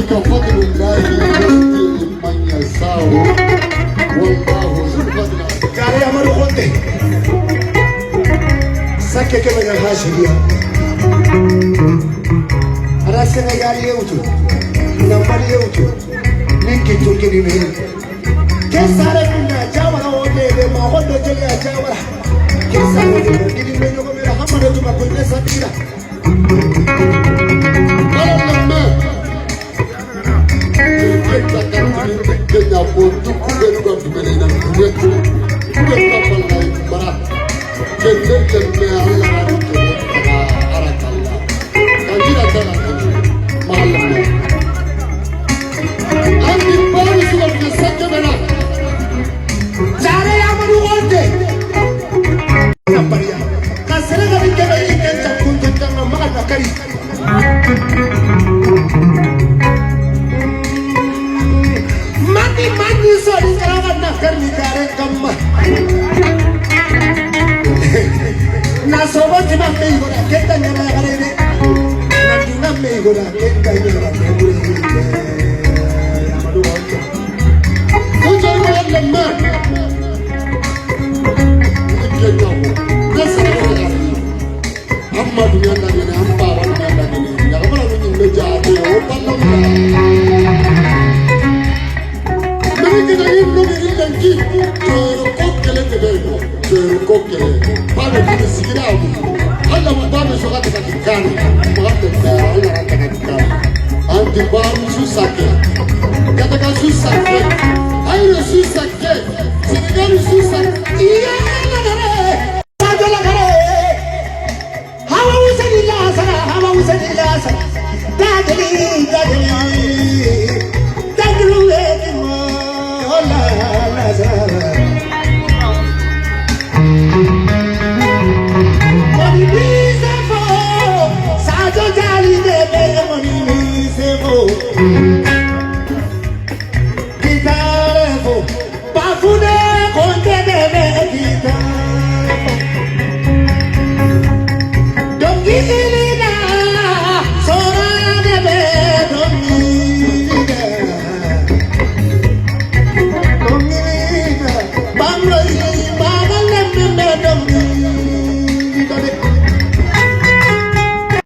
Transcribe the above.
ذلك فضل الله يؤتيه من يشاء والله ذو الفضل. قال يا مرو خدي سكك من الهاشمية راسنا قال يوتو نمبر يوتو نيكي تركني مين كسر منا جاورا ودي ما هو جلي جاورا كسر ودي كني مين يوم يرا هم رجوا ما كنا ساتيرا لما كنا بوتو كنا نقول بمنينا كنا الله برا كنا الله أراك الله كنا ترى ما الله أنت بارس ولا سكبنا جاري يا مرو ودي نمبريا كسر غبي كبي كنت كنت تنا ما نكري mati sorry karawan nakar ni kare kamma na sobo jima me igora kenda nyama kare ne na jina me igora kenda nyama kure ya madu wonto kujo wala ma kenya